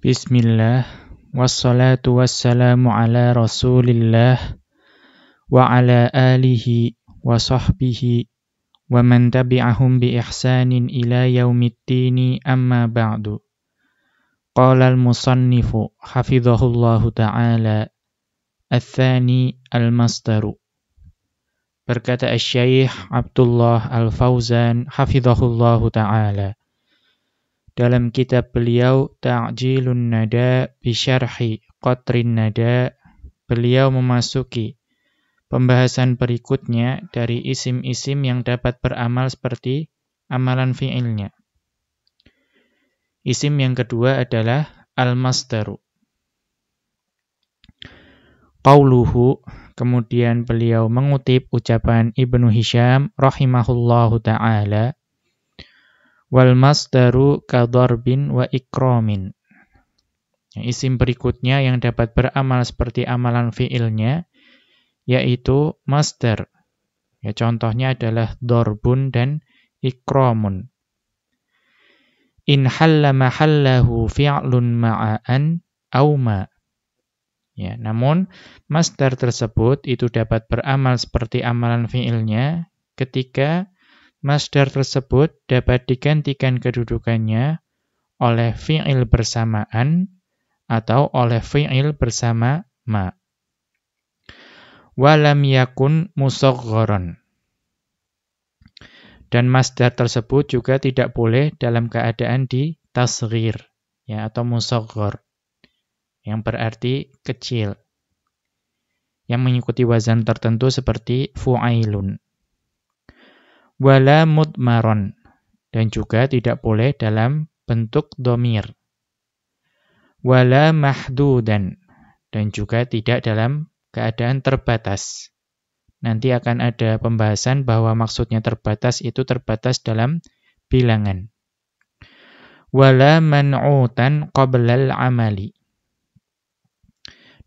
Bismillah, wassalatu wassalamu ala rasulillah, wa ala alihi wa sahbihi, wa man tabi'ahum bi ihsanin ila yaumiddini amma ba'du. Qala al-musannifu, hafidhahullahu ta'ala, al-thani al-masdaru. Berkata Asy-Syaikh Abdullah Al-Fauzan, hafidhahullahu ta'ala, dalam kitab beliau Ta'jilun Nada bi Syarhi Qatrin Nada, beliau memasuki pembahasan berikutnya dari isim-isim yang dapat beramal seperti amalan fi'ilnya. Isim yang kedua adalah al-masdaru. Qauluhu, kemudian beliau mengutip ucapan Ibnu Hisham rahimahullahu ta'ala, wal masdaru kadharbin wa ikramin. Isim berikutnya yang dapat beramal seperti amalan fi'ilnya yaitu masdar. Contohnya adalah darbun dan ikramun. In halla mahallahu fi'lun ma'an aw ma. Namun masdar tersebut itu dapat beramal seperti amalan fi'ilnya ketika masdar tersebut dapat digantikan kedudukannya oleh fi'il bersamaan atau oleh fi'il bersama ma. Walam yakun musaghgharan. Dan masdar tersebut juga tidak boleh dalam keadaan ditasghir atau musaghghar, yang berarti kecil, yang mengikuti wazan tertentu seperti fu'ailun. Wala mudmaron, dan juga tidak boleh dalam bentuk dhamir. Wala mahdudan, dan juga tidak dalam keadaan terbatas. Nanti akan ada pembahasan bahwa maksudnya terbatas itu terbatas dalam bilangan. Wala man'utan qablal amali,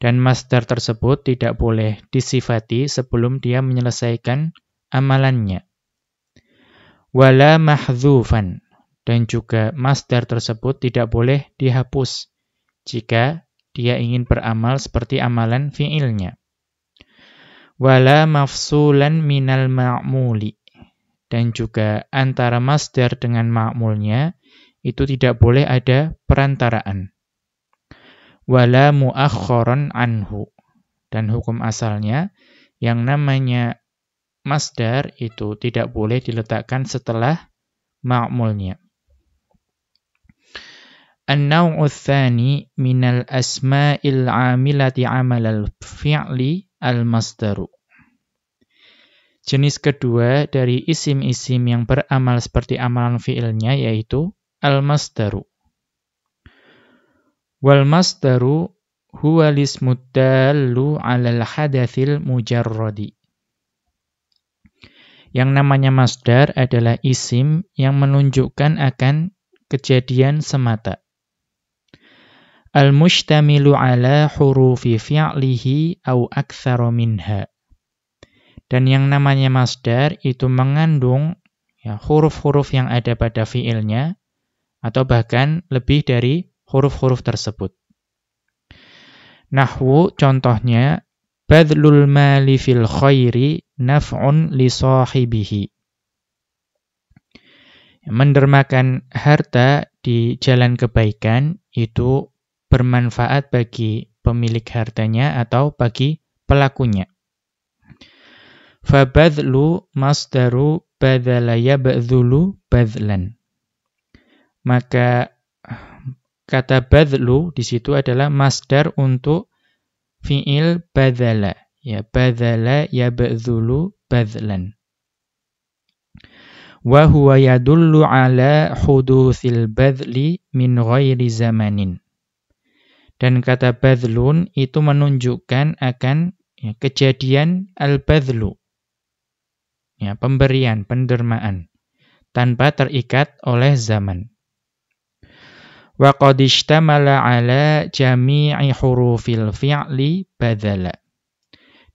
dan masdar tersebut tidak boleh disifati sebelum dia menyelesaikan amalannya. Wala mahdzufan, dan juga masdar tersebut tidak boleh dihapus jika dia ingin beramal seperti amalan fi'ilnya. Wala mafsulan minal ma'muli, dan juga antara masdar dengan ma'mulnya itu tidak boleh ada perantaraan. Wala muakhkharan anhu, dan hukum asalnya yang namanya masdar itu tidak boleh diletakkan setelah ma'mulnya. An-naw'u tsani minal asma'il 'amilati 'amalal fi'li al-masdaru. Jenis kedua dari isim-isim yang beramal seperti amalan fi'ilnya yaitu al-masdaru. Wal masdaru huwa lismud dallu 'alal hadatsil mujarradi. Yang namanya masdar adalah isim yang menunjukkan akan kejadian semata. Al-mushtamilu ala hurufi fi'lihi au aktsara minha. Dan yang namanya masdar itu mengandung huruf-huruf yang ada pada fi'ilnya atau bahkan lebih dari huruf-huruf tersebut. Nahwu contohnya badlul mali fil khairi naf'un li sahibihi. Mendermakan harta di jalan kebaikan itu bermanfaat bagi pemilik hartanya atau bagi pelakunya. Fabadlu masdaru badala yabdhulu badlan. Maka kata badlu di situ adalah masdar untuk fi'il badala. Badala yabdhulu badlan. Wa huwa yadullu ala hudutsil badli min ghairi zamanin. Dan kata badlun itu menunjukkan akan kejadian al-badlu. Pemberian, pendermaan, tanpa terikat oleh zaman. Wa qad ishtamala ala jami'i hurufil fi'li badala.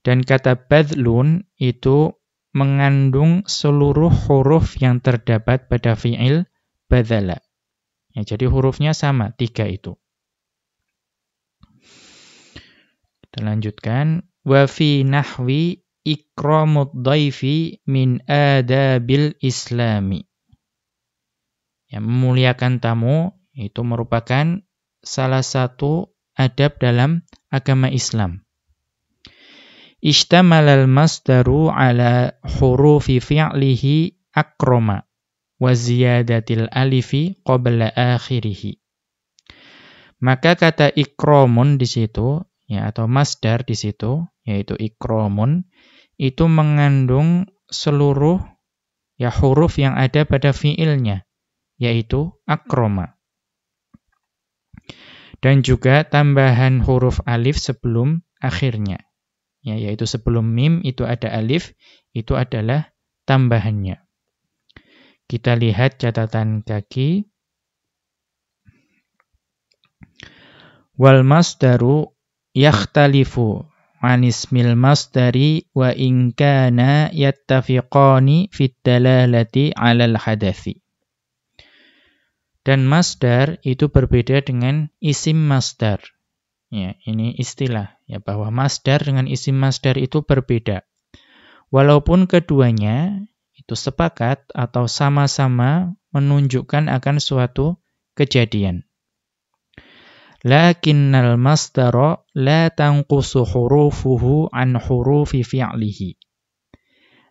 Dan kata badlun itu mengandung seluruh huruf yang terdapat pada fi'il badala. Jadi hurufnya sama, 3 itu. Kita lanjutkan. Wa fi nahwi ikramud dhaifi min adabil islami. Ya, memuliakan tamu itu merupakan salah satu adab dalam agama Islam. Ishtamalal masdaru ala hurufi fi'lihi akrama wa ziyadatil alifi qabla akhirih. Maka kata ikramun di situ, ya, atau masdar di situ, yaitu ikramun, itu mengandung seluruh ya huruf yang ada pada fi'ilnya, yaitu akrama. Dan juga tambahan huruf alif sebelum akhirnya. Ya, yaitu sebelum mim itu ada alif, itu adalah tambahannya. Kita lihat catatan kaki. Wal masdaru yakhtalifu anismil masdari wa in kana yattafiqani fit dalalati 'alal hadathi. Dan masdar itu berbeda dengan isim masdar. Ya, ini istilah ya, bahwa masdar dengan isim masdar itu berbeda. Walaupun keduanya itu sepakat atau sama-sama menunjukkan akan suatu kejadian. Lakinnal masdara la tanqusu hurufuhu an hurufi fi'lihi.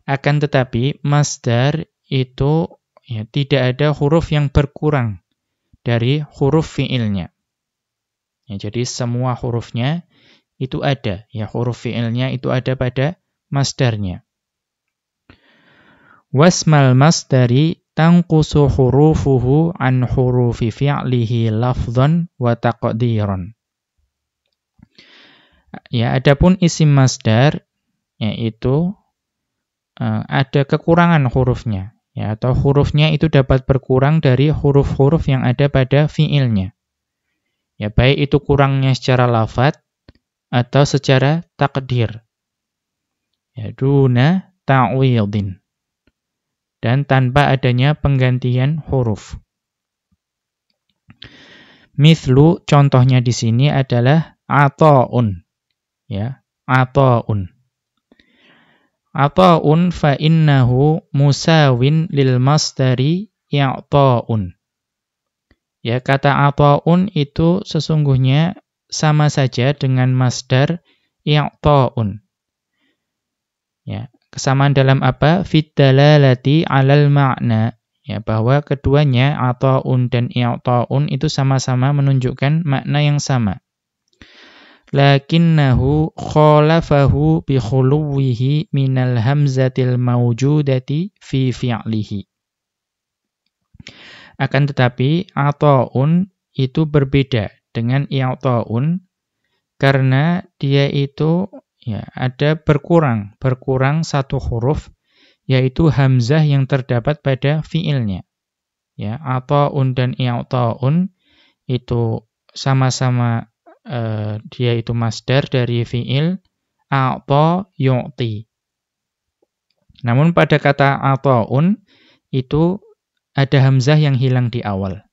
Akan tetapi masdar itu ya, tidak ada huruf yang berkurang dari huruf fi'ilnya. Ya, jadi semua hurufnya itu ada, ya, huruf fi'ilnya itu ada pada masdarnya. Wasmal masdari tanqusu hurufuhu an hurufi fi'lihi lafdhan wa taqdiran. Ya, adapun isim masdar yaitu ada kekurangan hurufnya, ya, atau hurufnya itu dapat berkurang dari huruf-huruf yang ada pada fi'ilnya. Ya, baik itu kurangnya secara lafadz atau secara takdir. Ya, duna ta'widin. Dan tanpa adanya penggantian huruf. Mithlu, contohnya di sini adalah ata'un. Ya, ata'un. Ata'un fa innahu musawin lil masdari i'ta'un. Ya, kata ata'un itu sesungguhnya sama saja dengan masdar i'ta'un. Ya, kesamaan dalam apa? Fit dalalati 'alal ma'na. Ya, bahwa keduanya ata'un dan i'ta'un itu sama-sama menunjukkan makna yang sama. Lakinnahu khalafahu bi khuluwihi minal hamzatil mawjudati fi fi'lihi. Akan tetapi, ata'un itu berbeda dengan i'ta'un karena dia itu ya, ada berkurang satu huruf, yaitu hamzah yang terdapat pada fi'ilnya. Ya, ata'un dan i'ta'un itu sama-sama dia itu masdar dari fi'il a'ta yu'ti. Namun pada kata ata'un itu ada hamzah yang hilang di awal.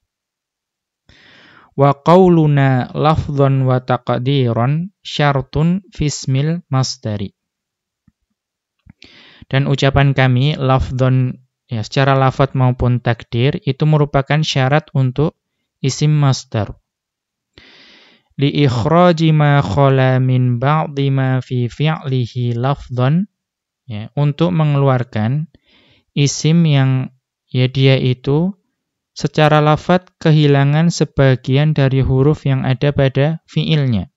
Wa qauluna lafdhan wa taqdiran syartun fismil masdari. Dan ucapan kami lafdhan ya, secara lafadz maupun takdir itu merupakan syarat untuk isim masdar. Li ikhraji ma khala min ba'dhi ma fi fi'lihi lafdhan, ya, untuk mengeluarkan isim yang ya dia itu secara lafadz kehilangan sebagian dari huruf yang ada pada fi'ilnya.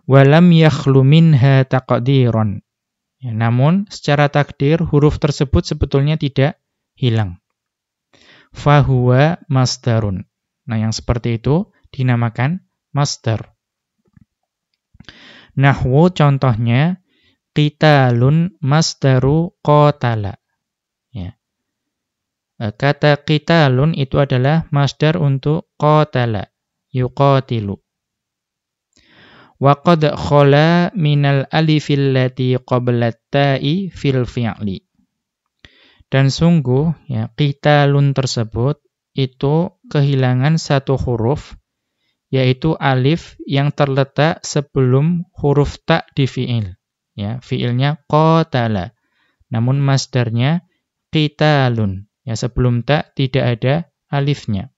Walam yakhlu minha taqdiran. Ya, namun secara takdir huruf tersebut sebetulnya tidak hilang. Fahuwa masdarun. Nah, yang seperti itu dinamakan masdar. Nahwu contohnya qitalun masdaru qatala. Ya. Kata qitalun itu adalah masdar untuk qatala, yuqatilu. Wa qad khala minal alifil lati qabla ta'i fil fi'li. Dan sungguh ya, qitalun tersebut itu kehilangan satu huruf yaitu alif yang terletak sebelum huruf ta di fi'il. Ya, fi'ilnya qatala. Namun masdarnya qitalun. Ya, sebelum ta tidak ada alifnya.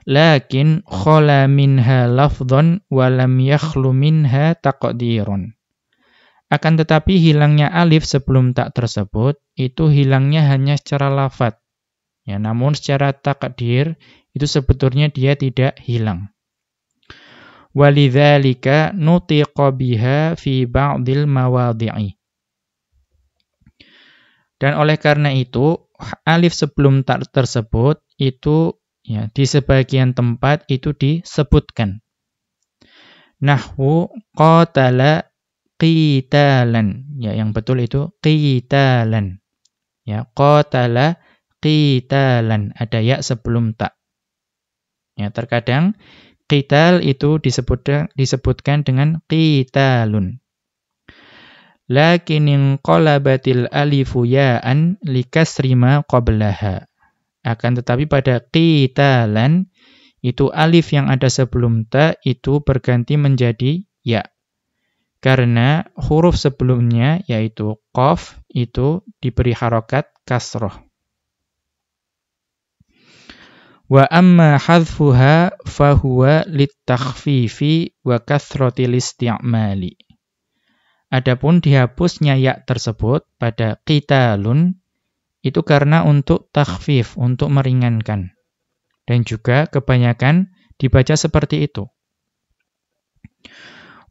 Lakin khala minha lafdhan wa lam yakhlu minha taqdirun. Akan tetapi hilangnya alif sebelum ta tersebut itu hilangnya hanya secara lafadz. Ya, namun secara takdir itu sebetulnya dia tidak hilang. Walidzalika nutiqa biha fi ba'dil mawadhi'i. Dan oleh karena itu alif sebelum ta tersebut itu ya di sebagian tempat itu disebutkan. Nahwu qatala qitalan. Ya, yang betul itu qitalan. Ya, qatala qitalan, ada ya sebelum ta. Ya, terkadang qital itu disebutkan dengan qitalun. Lakin inqalabatil alifu ya'an likasri ma qablaha. Akan tetapi pada qitalan itu alif yang ada sebelum ta itu berganti menjadi ya. Karena huruf sebelumnya yaitu qaf itu diberi harokat kasroh. Wa amma hadfuha fahuwa litakhfifi wa kathratil isti'mali. Adapun dihapusnya ya tersebut pada qitalun itu karena untuk takhfif, untuk meringankan. Dan juga kebanyakan dibaca seperti itu.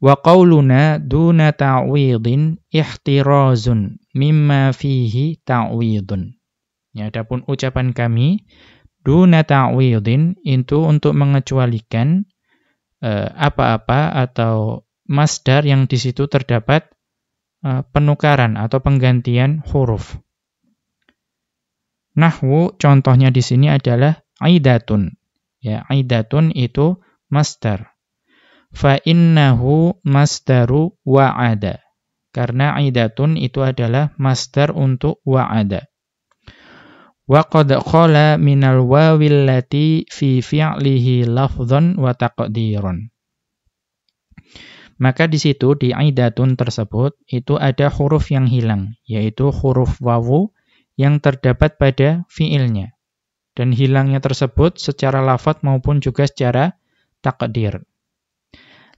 Wa qauluna duna ta'widin ihtirazun mimma fihi ta'widun. Ya, adapun ucapan kami duna ta'widin itu untuk mengecualikan apa-apa atau masdar yang di situ terdapat penukaran atau penggantian huruf. Nahwu contohnya di sini adalah aidatun. Ya, aidatun itu masdar. Fa innahu masdaru wa'ada. Karena aidatun itu adalah masdar untuk wa'ada. Wa qad khala minal wawil lati fi fi'lihi lafdhan wa taqdiran. Maka di situ di aidatun tersebut itu ada huruf yang hilang, yaitu huruf wawu yang terdapat pada fi'ilnya. Dan hilangnya tersebut secara lafadz maupun juga secara takdir.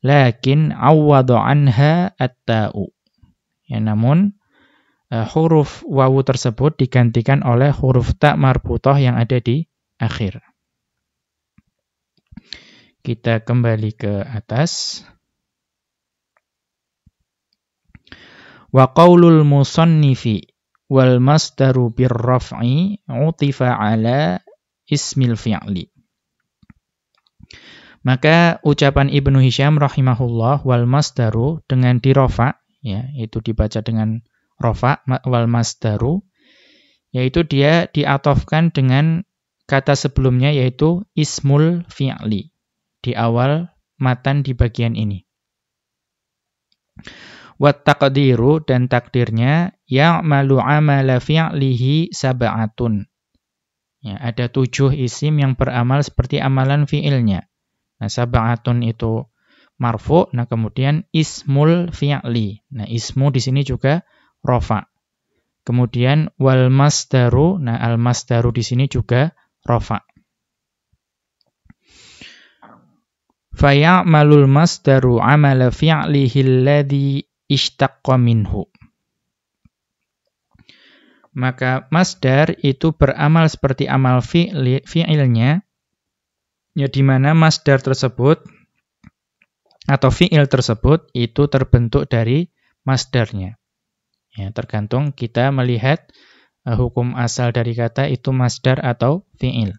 Lakin awwadu anha at-ta'u. Ya, namun huruf wawu tersebut digantikan oleh huruf ta marbuthah yang ada di akhir. Kita kembali ke atas. Wa qaulul musannifi wal masdaru birraf'i utifa ala ismil fi'li. Maka ucapan Ibnu Hisham rahimahullah wal masdaru dengan dirofa, ya, itu dibaca dengan rofa wal masdaru, yaitu dia diatofkan dengan kata sebelumnya yaitu ismul fi'li di awal matan di bagian ini. Wat taqdiru dan takdirnya ya'malu amala fi'lihi sab'atun. Ya, ada 7 isim yang beramal seperti amalan fi'ilnya. Nah, sab'atun itu marfu, nah kemudian ismul fi'li. Nah, ismu di sini juga rofa. Kemudian wal masdaru, nah al masdaru di sini juga rofa. Fa ya'malul masdaru amala fi'lihi alladhi ishtaqqa minhu. Maka masdar itu beramal seperti amal fi'ilnya, ya, di mana masdar tersebut atau fi'il tersebut itu terbentuk dari masdarnya. Ya, tergantung kita melihat hukum asal dari kata itu masdar atau fi'il.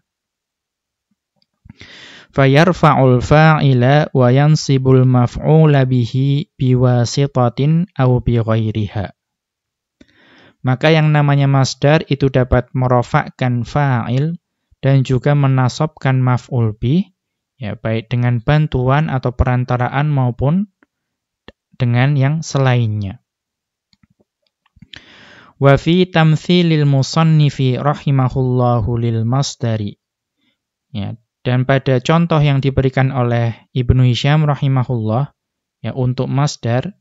Fayarfa'ul fa'ila wa yansibul maf'ula bihi biwasitatin aw bighairiha. Maka yang namanya masdar itu dapat merofakkan fa'il dan juga menasabkan maf'ul bih, ya, baik dengan bantuan atau perantaraan maupun dengan yang selainnya. Wa fi tamtsilil musannifi rahimahullahu lil masdari. Ya, Dan pada contoh yang diberikan oleh Ibnu Hisham rahimahullah, ya, untuk masdar,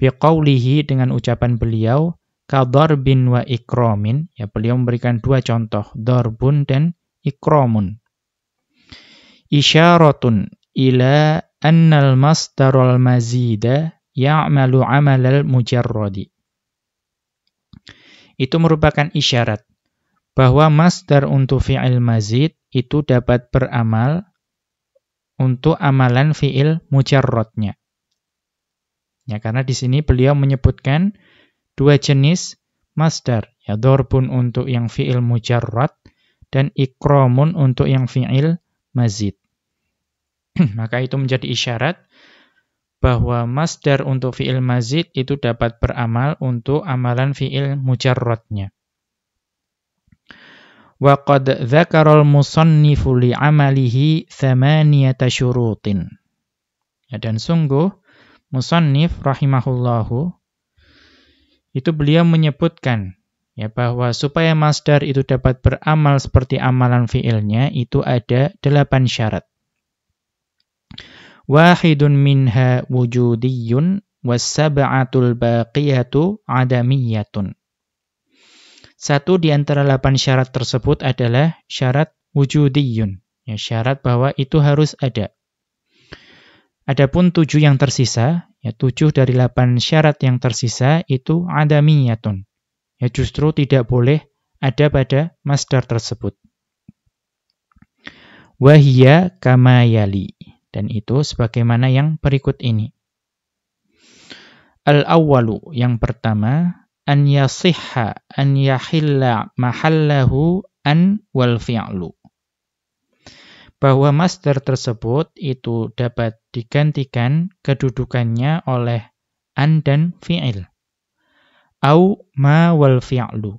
biqaulihi, dengan ucapan beliau, kadarbin wa ikramin, ya, beliau memberikan dua contoh, darbun dan ikramun. Isyaratun ila annal masdarul mazida ya'malu amalal mujarradi. Itu merupakan isyarat bahwa masdar untuk fi'il mazid itu dapat beramal untuk amalan fi'il mujarradnya. Ya, karena di sini beliau menyebutkan dua jenis masdar, ya, darbun untuk yang fi'il mujarrad dan ikramun untuk yang fi'il mazid. Maka itu menjadi isyarat bahwa masdar untuk fi'il mazid itu dapat beramal untuk amalan fi'il mujarradnya. Wa qad dzakara al-musannifu li'amalihi thamaniyata syurutin. Ya, dan sungguh musannif rahimahullahu itu beliau menyebutkan, ya, bahwa supaya masdar itu dapat beramal seperti amalan fi'ilnya itu ada 8 syarat. Wahidun minha wujudiyun was-sab'atul baqiyatu adamiyatun. Satu di antara 8 syarat tersebut adalah syarat wujudiyun, ya, syarat bahwa itu harus ada. Adapun 7 yang tersisa, ya, 7 dari 8 syarat yang tersisa itu adamiyatun. Ya, justru tidak boleh ada pada masdar tersebut. Wahiyya kama yali. Dan itu sebagaimana yang berikut ini. Al-awwalu, yang pertama, an yasihha an yahilla mahallahu an wal fi'lu. Bahwa masdar tersebut itu dapat digantikan kedudukannya oleh an dan fi'il. Au ma wal fi'lu.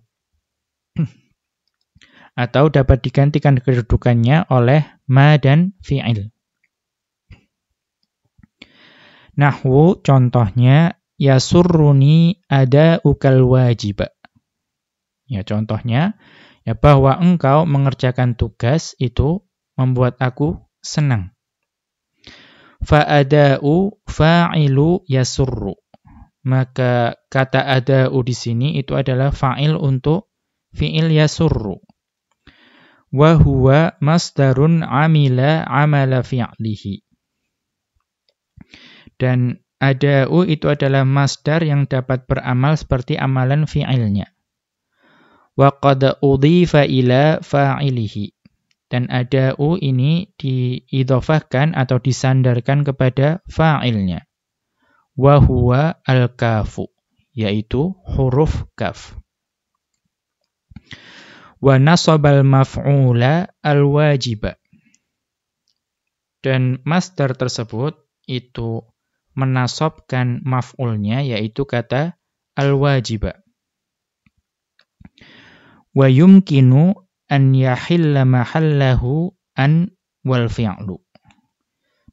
Atau dapat digantikan kedudukannya oleh ma dan fi'il. Nahwu, contohnya, yasurruni ada'ukal wajiba. Ya, contohnya, ya, bahwa engkau mengerjakan tugas itu membuat aku senang. Fa'ada'u fa'ilu yasurru. Maka kata ada'u di sini itu adalah fa'il untuk fi'il yasurru. Wa huwa masdarun amila amala fi'lihi. Dan ada'u itu adalah masdar yang dapat beramal seperti amalan fi'ilnya. Wa qad udhifa ila fa'ilihi. Dan ada'u ini diidhofahkan atau disandarkan kepada fa'ilnya. Wa huwa al-kafu, yaitu huruf kaf. Wa nasabal maf'ula al-wajiba. Dan masdar tersebut itu menasabkan maf'ulnya, yaitu kata al-wajiba. Wa yumkinu an yahilla mahallahu an wal fi'lu.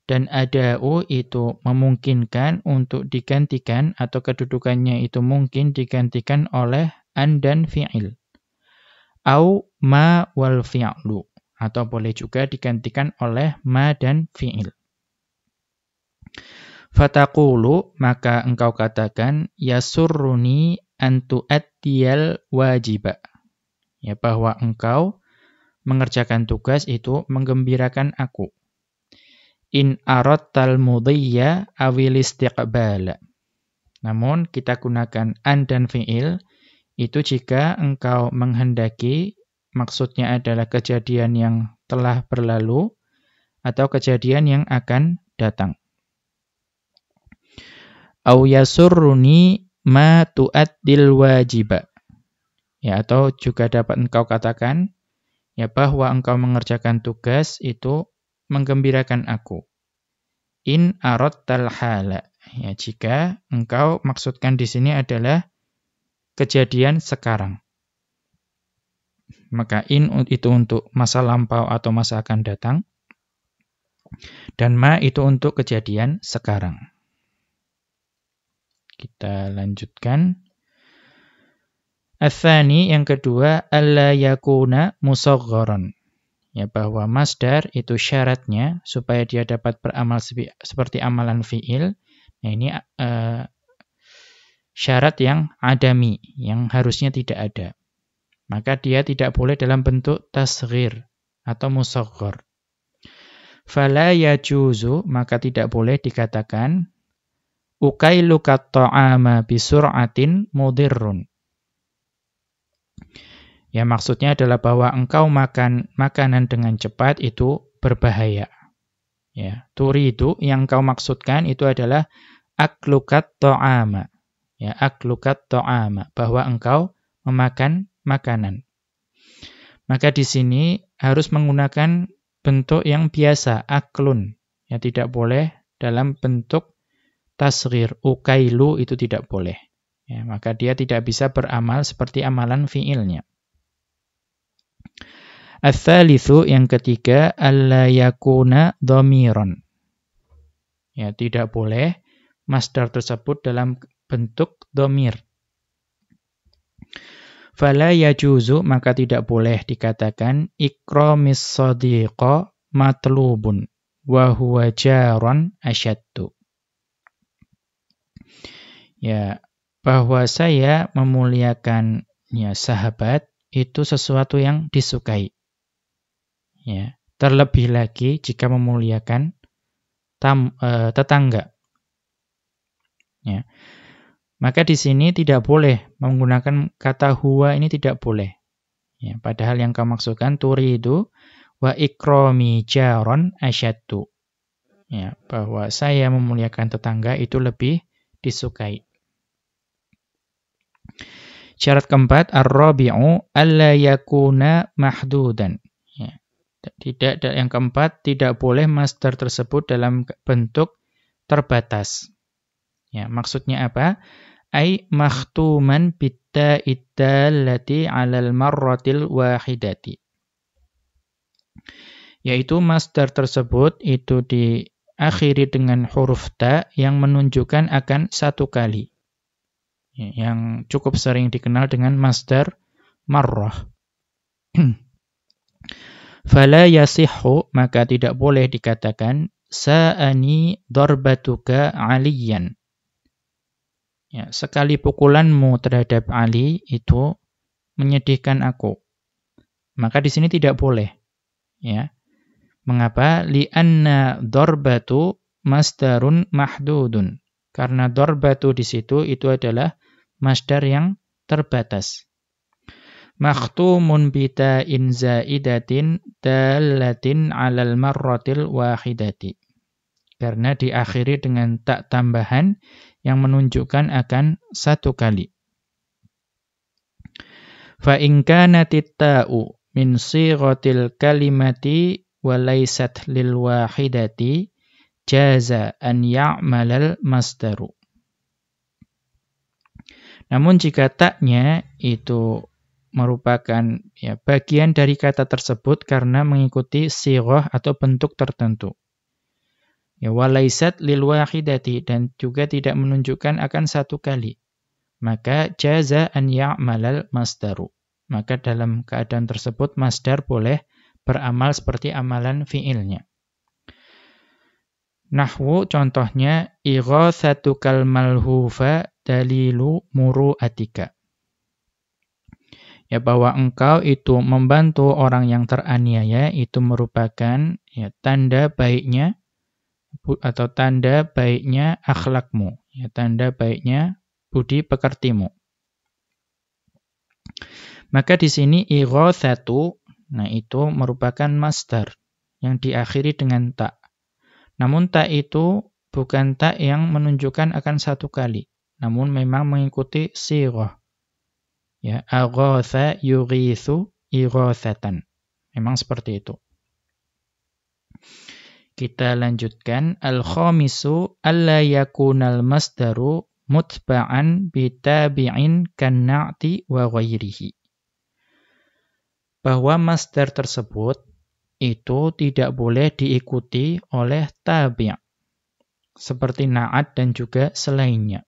Dan ada'u itu memungkinkan untuk digantikan atau kedudukannya itu mungkin digantikan oleh an dan fi'il. Au ma wal fi'lu. Atau boleh juga digantikan oleh ma dan fi'il. Fataqulu, maka engkau katakan, yasurruni an tu'addiyal wajiba. Ya, bahwa engkau mengerjakan tugas itu menggembirakan aku. In aradtal mudhiyya awil istiqbala. Namun kita gunakan an dan fi'il itu jika engkau menghendaki, maksudnya adalah kejadian yang telah berlalu atau kejadian yang akan datang. Au yasurruni ma tu'addil wajiba. Ya, atau juga dapat engkau katakan, ya, bahwa engkau mengerjakan tugas itu menggembirakan aku. In aradtal hala. Ya, jika engkau maksudkan di sini adalah kejadian sekarang. Maka in itu untuk masa lampau atau masa akan datang. Dan ma itu untuk kejadian sekarang. Kita lanjutkan. Ats-tsani, yang kedua, alla yakuna musaghgharan. Ya, bahwa masdar itu syaratnya supaya dia dapat beramal seperti amalan fi'il. Nah, ini syarat yang adami, yang harusnya tidak ada. Maka dia tidak boleh dalam bentuk tasghir atau musaghar. Fala yajuzu, maka tidak boleh dikatakan ukailuka ta'ama bisur'atin mudirrun. Ya, maksudnya adalah bahwa engkau makan makanan dengan cepat itu berbahaya. Ya, turidu yang engkau maksudkan itu adalah aklukat ta'ama. Ya, aklukat ta'ama, bahwa engkau memakan makanan. Maka di sini harus menggunakan bentuk yang biasa, aklun. Ya, tidak boleh dalam bentuk tasghir, ukailu itu tidak boleh. Ya, maka dia tidak bisa beramal seperti amalan fi'ilnya. Ats-tsalitsu, yang ketiga, alla yakuna dhamiran. Ya, tidak boleh masdar tersebut dalam bentuk dhamir. Fala yajuzu, maka tidak boleh dikatakan ikramis shadiqa matlubun wa huwa jaran asyaddu. Ya, bahwa saya memuliakan ya sahabat itu sesuatu yang disukai. Ya, terlebih lagi jika memuliakan tetangga. Ya. Maka di sini tidak boleh menggunakan kata huwa, ini tidak boleh. Ya, padahal yang kamu maksudkan turidu wa ikrami jaron asyaddu. Ya, bahwa saya memuliakan tetangga itu lebih disukai. Syarat keempat, ar-rabi'u alla yakuna mahdudan. Tidak, yang keempat, tidak boleh masdar tersebut dalam bentuk terbatas. Ya, maksudnya apa? Ai makhtuman bitta iddallati 'alal marratil wahidati. Yaitu masdar tersebut itu diakhiri dengan huruf ta yang menunjukkan akan satu kali. Ya, yang cukup sering dikenal dengan masdar marrah. Fala yasihhu, maka tidak boleh dikatakan sa'ani darbatuka aliyan. Ya, sekali pukulanmu terhadap Ali itu menyedihkan aku. Maka di sini tidak boleh. Ya. Mengapa? Li'anna darbatu masdarun mahdudun. Karena darbatu di situ itu adalah masdar yang terbatas. Makhtumun bita'in zaidatin dalatin 'alal marratil wahidati. Karena diakhiri dengan tak tambahan yang menunjukkan akan satu kali. Fa in kanatit ta'u min sighatil kalimati wa laysat lil wahidati jaza an ya'malal masdaru. Namun jika taknya itu merupakan ya bagian dari kata tersebut karena mengikuti sighah atau bentuk tertentu. Ya, walaisat lil wahidati, dan juga tidak menunjukkan akan satu kali. Maka jaza an ya'malal masdaru. Maka dalam keadaan tersebut masdar boleh beramal seperti amalan fi'ilnya. Nahwu contohnya ighatsatukal malhufa dalilu muru'atika. Ya, bahwa engkau itu membantu orang yang teraniaya itu merupakan ya tanda baiknya atau tanda baiknya akhlakmu, ya tanda baiknya budi pekertimu. Maka di sini ighatsatu, nah itu merupakan masdar yang diakhiri dengan ta. Namun ta itu bukan ta yang menunjukkan akan satu kali, namun memang mengikuti sighah. Ya, aghatha yughithu ighatsatan. Memang seperti itu. Kita lanjutkan. Al-khamisu alla yakunal masdaru mutba'an bitabi'in kan-na'ti wa ghairihi. Bahwa masdar tersebut itu tidak boleh diikuti oleh tabi', seperti na'at dan juga selainnya.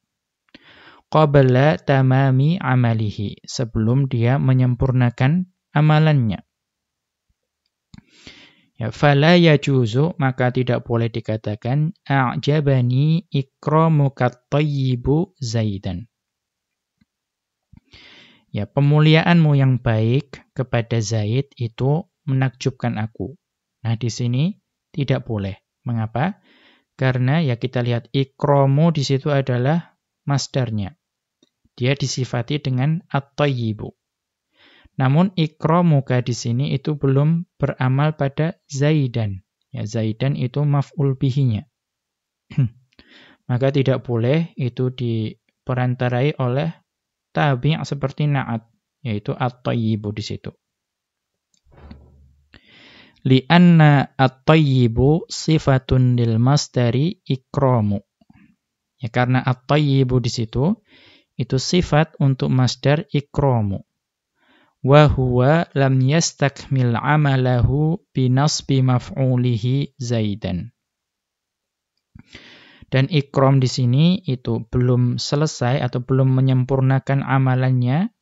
Qabla tamami amalihi, sebelum dia menyempurnakan amalannya. Ya, fala yajuzu, maka tidak boleh dikatakan a'jabani ikramuka tayyibu Zaidan. Ya, pemuliaanmu yang baik kepada Zaid itu menakjubkan aku. Nah, di sini tidak boleh. Mengapa? Karena ya kita lihat ikramu di situ adalah masdarnya. Dia disifati dengan at-tayyibu. Namun ikramuka di sini itu belum beramal pada Zaidan. Ya, Zaidan itu maf'ul bihinya. Maka tidak boleh itu diperantarai oleh tabi' seperti na'at, yaitu at-tayyibu di situ. Li'anna at-tayyibu sifatun lil masdari ikramu. Ya, karena at-tayyibu di situ itu sifat untuk masdar ikramu. Wa huwa lam yastakmil amalahu binasbi maf'ulihi Zaidan. Dan ikram di sini itu belum selesai atau belum menyempurnakan amalannya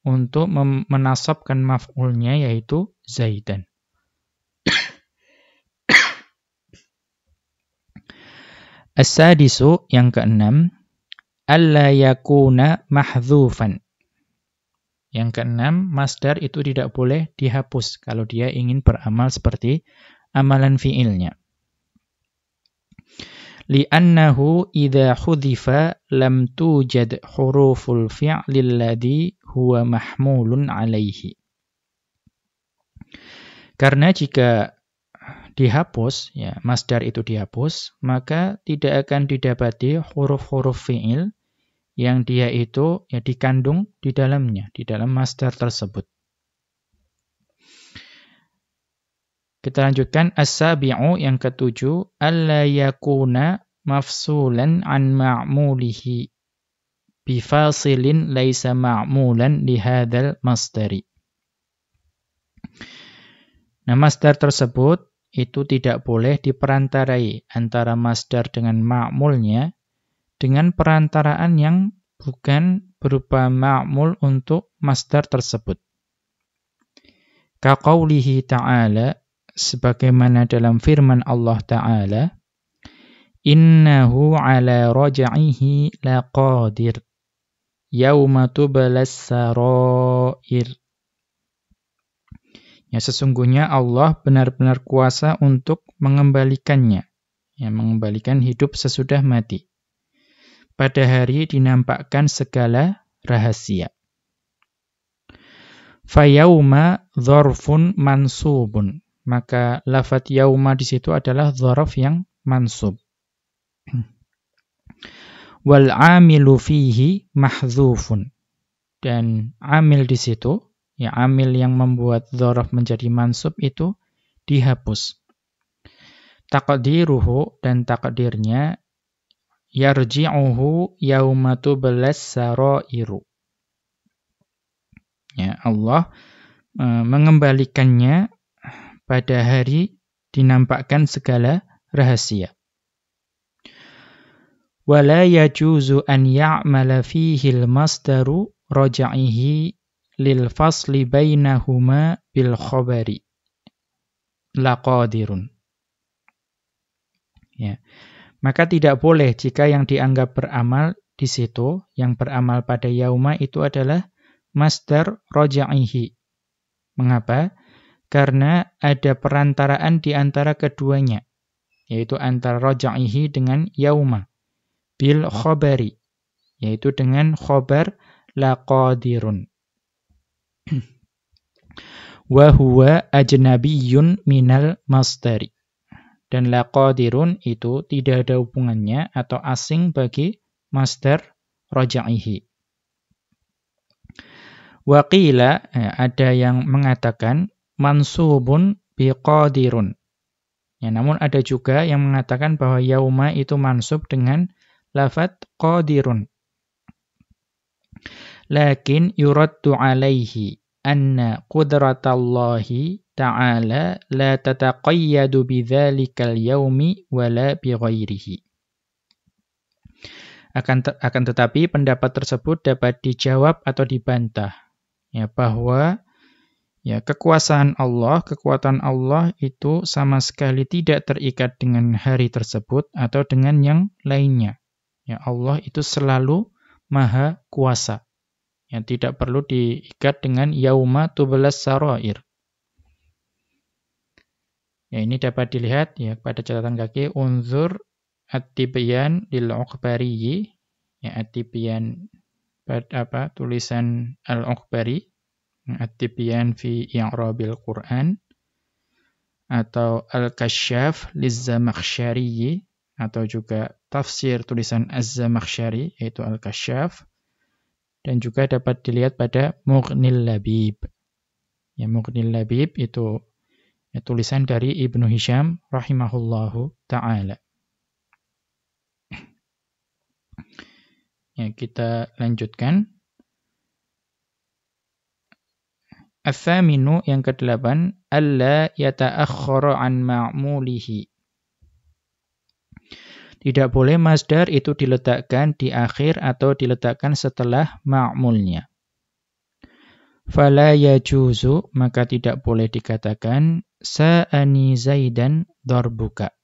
untuk menasabkan maf'ulnya yaitu Zaidan. As-sadisu, yang keenam, alla yakuna mahdzufan. Yang keenam, masdar itu tidak boleh dihapus kalau dia ingin beramal seperti amalan fi'ilnya. Li'annahu idza hudhifa lam tujad huruful fi'lil ladzi huwa mahmulun 'alaihi. Karena jika dihapus, ya, masdar itu dihapus, maka tidak akan didapati huruf-huruf fi'il yang dia itu ya dikandung di dalamnya, di dalam masdar tersebut. Kita lanjutkan as-sabi'u, yang ketujuh, alla yakuna mafsulan an ma'mulihi bifasilin laisa ma'mulan li hadzal masdari. Nah, masdar tersebut itu tidak boleh diperantarai antara masdar dengan ma'mulnya dengan perantaraan yang bukan berupa ma'mul untuk masdar tersebut. Kaqaulihi ta'ala, sebagaimana dalam firman Allah Ta'ala, innahu ala raj'ihi laqadir, yauma tubalas sarair. Ya, sesungguhnya Allah benar-benar kuasa untuk mengembalikannya, ya, mengembalikan hidup sesudah mati. Pada hari dinampakkan segala rahasia. Fayauma dzarfun mansubun. Maka lafadz yauma di situ adalah dzaraf yang mansub. Wal 'amilu fihi mahdzufun. Dan amil di situ, ya, amil yang membuat dzaraf menjadi mansub itu dihapus. Taqdiruhu, dan takdirnya yarji'uhu yauma tublas sarairu. Ya, Allah mengembalikannya pada hari dinampakkan segala rahasia. Wala yajuzu an ya'mala fihi al-masdaru raj'ihi lil fasli bainahuma bil khabari laqadirun. Ya. Maka tidak boleh jika yang dianggap beramal di situ, yang beramal pada yauma itu adalah masdar raj'ihi. Mengapa? Karena ada perantaraan di antara keduanya, yaitu antara raj'ihi dengan yauma, bil khabari, yaitu dengan khabar laqadirun. Wa huwa ajnabiyyun minal masdari. Dan laqadirun itu tidak ada hubungannya atau asing bagi masdar raj'ihi. Wa qila, ada yang mengatakan mansubun biqadirun. Ya, namun ada juga yang mengatakan bahwa yauma itu mansub dengan lafadz qadirun. Lakin yuraddu alaihi anna qudratallahi ta'ala la tataqayyadu bidzalikal yaumi wala bighairihi. Akan tetapi pendapat tersebut dapat dijawab atau dibantah, ya, bahwa Ya, kekuasaan Allah, kekuatan Allah itu sama sekali tidak terikat dengan hari tersebut atau dengan yang lainnya. Ya, Allah itu selalu maha kuasa. Ya, tidak perlu diikat dengan yauma tublas sarair. Ya, ini dapat dilihat ya pada catatan kaki unzur at-tibyan lil Uqbari. Ya, at-tibyan tulisan Al-Uqbari. At-Tibyan fi I'rabil Quran atau Al-Kasyaf liz-Zamakhsyari atau juga tafsir tulisan Az-Zamakhsyari yaitu Al-Kasyaf, dan juga dapat dilihat pada Mughnil Labib. Ya, Mughnil Labib itu ya, tulisan dari Ibnu Hisham rahimahullahu ta'ala. Ya, kita lanjutkan. Ats-tsaminu yang ke-8, alla yata'akhkhara an ma'mulihi. Tidak boleh masdar itu diletakkan di akhir atau diletakkan setelah ma'mulnya. Fala yajuzu, maka tidak boleh dikatakan sa'ani Zaidan darbuka.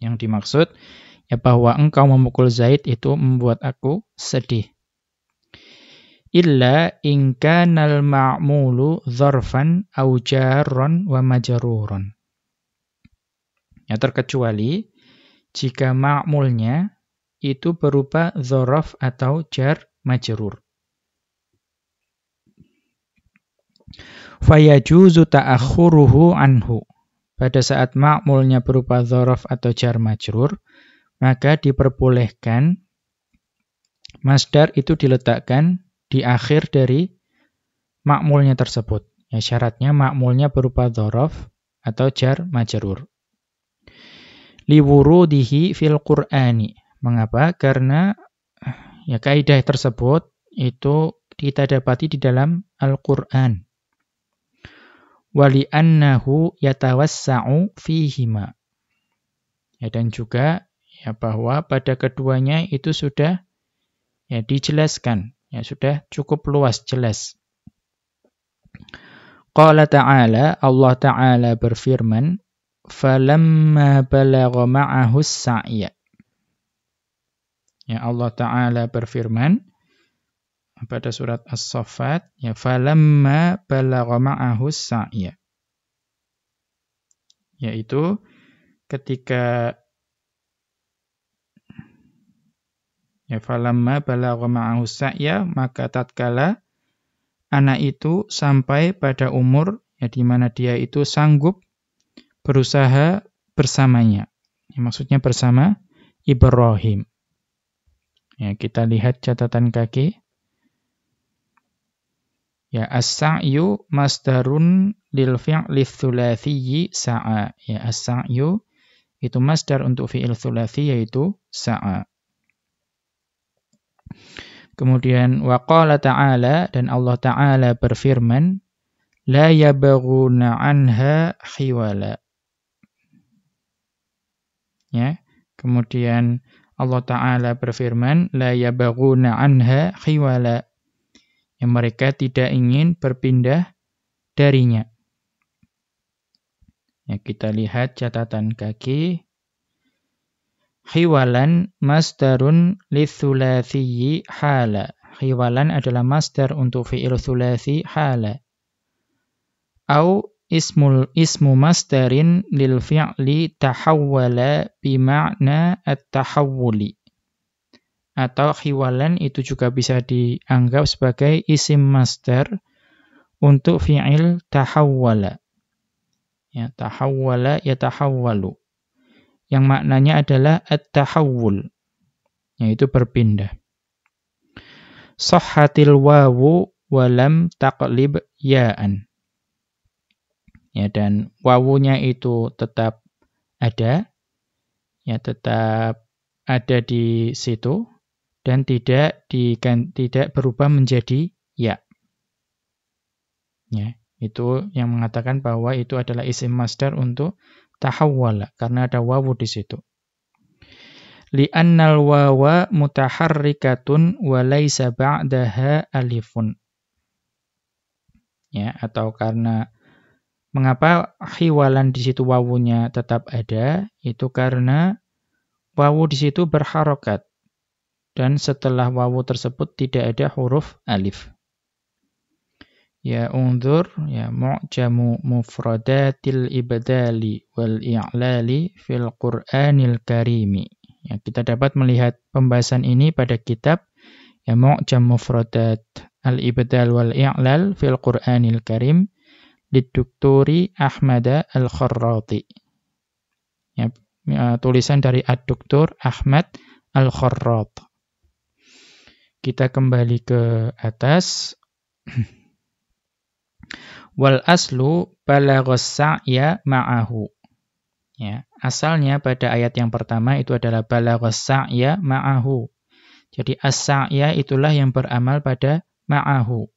Yang dimaksud ya bahwa engkau memukul Zaid itu membuat aku sedih. Illa in kanal ma'mulu dzarfan aw jarran wa majruran. Ya, terkecuali jika ma'mulnya itu berupa dzaraf atau jar majrur. Fayajuzu ta'akhuruhu anhu. Pada saat ma'mulnya berupa dzaraf atau jar majrur, maka diperbolehkan masdar itu diletakkan di akhir dari ma'mulnya tersebut. Ya, syaratnya ma'mulnya berupa dzaraf atau jar majrur. Liwurudihi fil Qur'ani. Mengapa? Karena ya kaidah tersebut itu kita dapati di dalam Al-Qur'an. Wali annahu yatawassa'u fihima. Ya, dan juga ya bahwa pada keduanya itu sudah ya dijelaskan. Ya, sudah cukup luas, jelas. Qala ta'ala, Allah Ta'ala berfirman, falamma balagha ma'ahu as-sa'ya. Ya, Allah Ta'ala berfirman pada surat As-Saffat, ya falamma balagha ma'ahu as-sa'ya. Yaitu ketika ya falamma balagha ma'ahu as-sa'ya, maka tatkala anak itu sampai pada umur ya di mana dia itu sanggup berusaha bersamanya. Ya, maksudnya bersama Ibrahim. Ya, kita lihat catatan kaki. Ya, as-sa'yu masdarun lil fi'li tsulatsiyyi sa'a. Ya, as-sa'yu itu masdar untuk fi'il tsulatsi yaitu sa'a. Kemudian waqala ta'ala, dan Allah Ta'ala berfirman, la yabghuna anha khiwala. Ya, kemudian Allah Ta'ala berfirman, la yabghuna anha khiwala. Yang mereka tidak ingin berpindah darinya. Ya, kita lihat catatan kaki. Khiwalan masdarun litsulatsiyyi hala. Khiwalan adalah masdar untuk fi'il tsulatsi hala. Au ismu masdarin lil fi'li tahawwala bima'na at-tahawuli. Atau khiwalan itu juga bisa dianggap sebagai isim masdar untuk fi'il tahawwala. Ya, tahawwala yatahawwalu. Yang maknanya adalah at-tahawul, yaitu berpindah. Sahhatil wawu walam taqlib ya'an. Ya, dan wawunya itu tetap ada, ya tetap ada di situ, dan tidak berubah menjadi ya. Ya, itu yang mengatakan bahwa itu adalah isim masdar untuk tahawwala karena ada wawu di situ. Li'annal wawa mutaharrikatun wa laisa ba'daha alifun. ya, atau karena mengapa hiwalan di situ wawunya tetap ada, itu karena wawu di situ berharokat. Dan setelah wawu tersebut tidak ada huruf alif. Ya unzur ya mu'jamu mufradatil ibdali wal i'lali fil Qur'anil Karimi. Ya, kita dapat melihat pembahasan ini pada kitab ya mu'jam mufradat al-ibdal wal i'lal fil Qur'anil Karim liduktori Ahmad al-Kharrati. Ya, tulisan dari ad-doktor Ahmad al-Kharrat. Kita kembali ke atas. Wal aslu balaghas sa'ya ma'ahu. Ya, asalnya pada ayat yang pertama itu adalah balaghas sa'ya ma'ahu. Jadi as-sa'ya itulah yang beramal pada ma'ahu.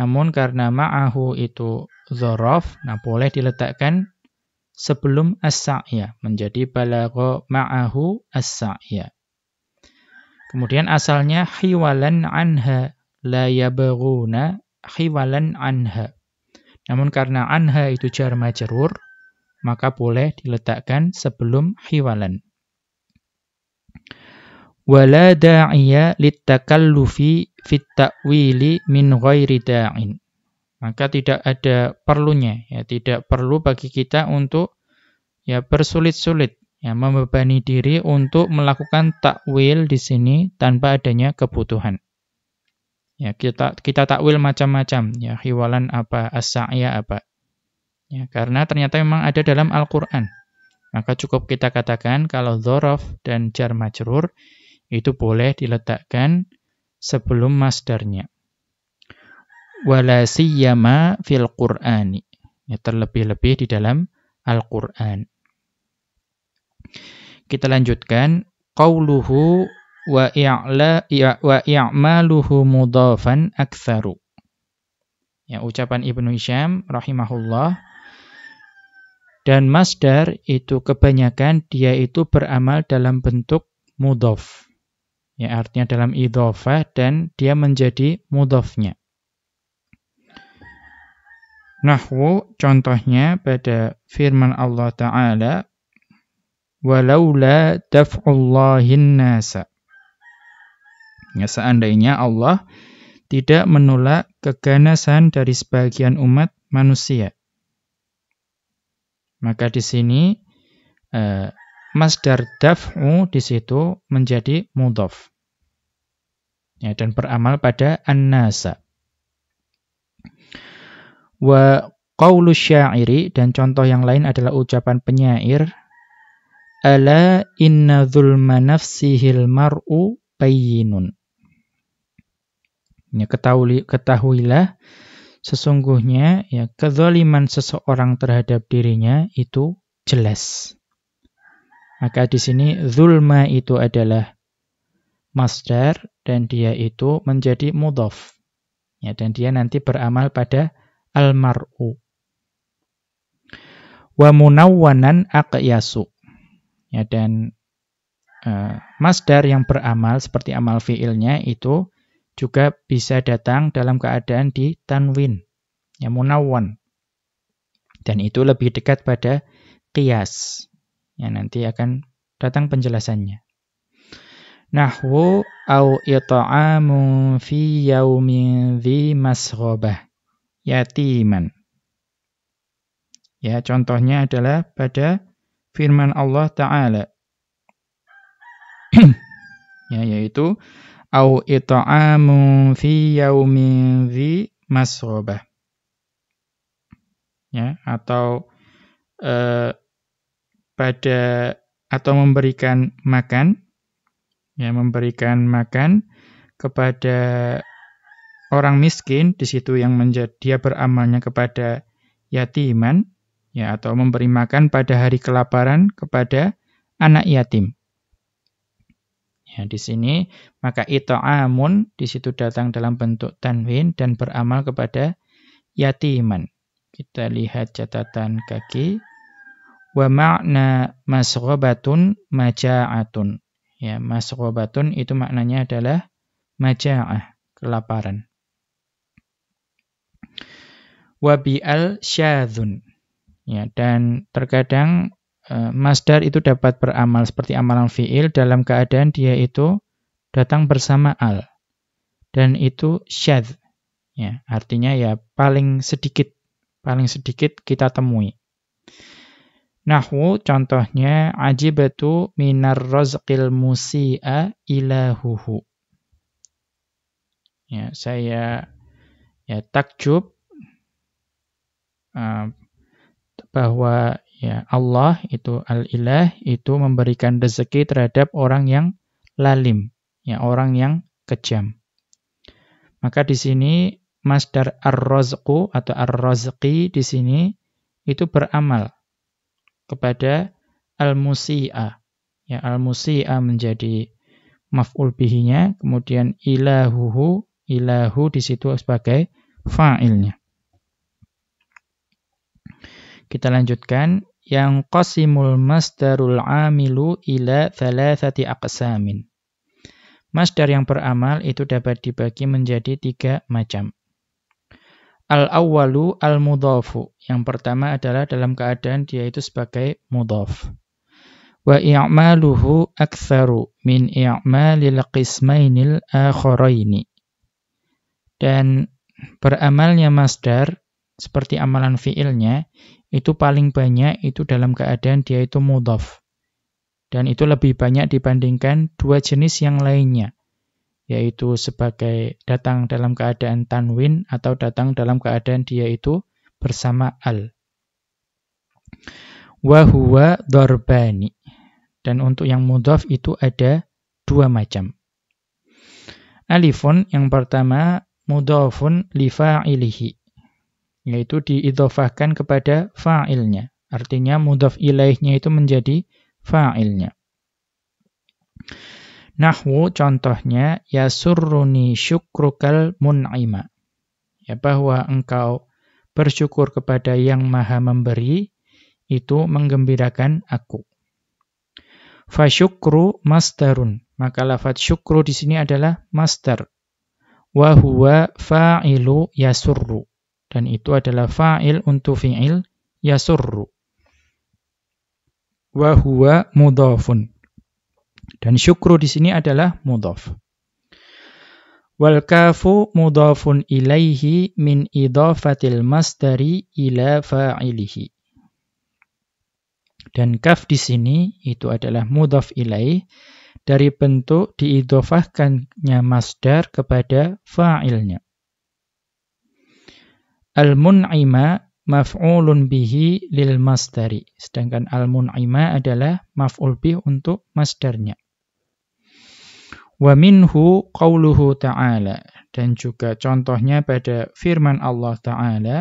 Namun karena ma'ahu itu dzaraf, nah boleh diletakkan sebelum as-sa'ya menjadi balagha ma'ahu as-sa'ya. Kemudian asalnya hiwalan anha, la yabghuna hiwalan anha. Namun karena anha itu jar majrur, maka boleh diletakkan sebelum hiwalan. Wala da'iya litakallufi fit ta'wili min ghairi da'in. Maka tidak ada perlunya, ya tidak perlu bagi kita untuk ya bersulit-sulit, ya membebani diri untuk melakukan takwil di sini tanpa adanya kebutuhan. Ya kita takwil macam-macam, ya hiwalan apa, as-sa'ya apa. Ya karena ternyata memang ada dalam Al-Qur'an. Maka cukup kita katakan kalau dzaraf dan jar majrur itu boleh diletakkan sebelum masdarnya. Wala siyama fil Qur'ani. Ya terlebih-lebih di dalam Al-Qur'an. Kita lanjutkan qauluhu wa i'maluhu mudhafan aktsaru. Ya, ucapan Ibnu Hisham rahimahullah, dan masdar itu kebanyakan dia itu beramal dalam bentuk mudhaf. Ya, artinya dalam idhofah dan dia menjadi mudhafnya. Nahwu contohnya pada firman Allah Ta'ala walaula daf'ullahin nasa. Ya, seandainya Allah tidak menolak keganasan dari sebagian umat manusia. Maka di sini masdar daf'u di situ menjadi mudhaf. Ya, dan beramal pada an-nasa. Wa qaulu syairi, dan contoh yang lain adalah ucapan penyair, ala inna dzulma nafsihil mar'u bayyinun. Ya, ketahuilah sesungguhnya ya kezaliman seseorang terhadap dirinya itu jelas. Maka di sini zulma itu adalah masdar dan dia itu menjadi mudhaf. Ya, dan dia nanti beramal pada al-mar'u. Wa munawwanan aqyasu. Ya, dan masdar yang beramal seperti amal fi'ilnya itu juga bisa datang dalam keadaan di tanwin, ya munawwan. Dan itu lebih dekat pada qiyas. Ya, nanti akan datang penjelasannya. Nahwu au it'amu fi yaumin dzi masghabah yatiman. Ya, contohnya adalah pada firman Allah Ta'ala. Ya, yaitu au it'amu fi yaumin dzi masghabah. Ya, atau atau memberikan makan, ya memberikan makan kepada orang miskin, di situ yang dia beramalnya kepada yatiman, ya, atau memberi makan pada hari kelaparan kepada anak yatim. Ya, di sini maka it'amun di situ datang dalam bentuk tanwin dan beramal kepada yatiman. Kita lihat catatan kaki. Wa ma'na masghabatun maja'atun. Ya, masghabatun itu maknanya adalah maja'ah, kelaparan. wa bi'al syadzun. Ya, dan terkadang masdar itu dapat beramal seperti amalan fi'il dalam keadaan dia itu datang bersama al. Dan itu syadz. Ya, artinya ya paling sedikit kita temui. Nahwu contohnya ajibatu minar razqil musi'a ilahuhu. Ya, saya takjub bahwa ya Allah itu al-ilah itu memberikan rezeki terhadap orang yang lalim, ya orang yang kejam. Maka di sini masdar ar-razqu atau ar-razqi di sini itu beramal kepada al-musi'a. Ya, al-musi'a menjadi maf'ul bihinya, kemudian ilahuhu, ilahu di situ sebagai fa'ilnya. Kita lanjutkan, yang qasimul masdarul amilu ila thalathati aqsamin. Masdar yang beramal itu dapat dibagi menjadi 3 macam. Al-awwalu al-mudhafu. Yang pertama adalah dalam keadaan dia itu sebagai mudhaf. Wa i'maluhu aktsaru min i'malil qismainil akharaini. Dan beramalnya masdar seperti amalan fi'ilnya itu paling banyak itu dalam keadaan dia itu mudhaf. Dan itu lebih banyak dibandingkan 2 jenis yang lainnya, yaitu sebagai datang dalam keadaan tanwin atau datang dalam keadaan dia itu bersama al. Wa huwa darbani. Dan untuk yang mudhaf itu ada 2 macam. Alifun yang pertama mudhafun li fa'ilihi, yaitu diidhofahkan kepada fa'ilnya. Artinya mudhaf ilaihnya itu menjadi fa'ilnya. Nahwu contohnya yasurruni syukrukal mun'ima. Ya, bahwa engkau bersyukur kepada yang maha memberi itu menggembirakan aku. Fasyukru masdarun. Maka lafadz syukru di sini adalah masdar. Wa huwa fa'ilu yasurru. Dan itu adalah fa'il untuk fi'il yasurru. Wa huwa mudhafun. Dan syukru di sini adalah mudhaf. Wal kafu mudhafun ilaihi min idhafatil masdari ila fa'ilihi. Dan kaf di sini itu adalah mudhaf ilaih dari bentuk diidhofahkannya masdar kepada fa'ilnya. Al-mun'ima maf'ulun bihi lil masdari. Sedangkan al-mun'ima adalah maf'ul bih untuk masdarnya. Wa minhu qauluhu ta'ala. Dan juga contohnya pada firman Allah Ta'ala.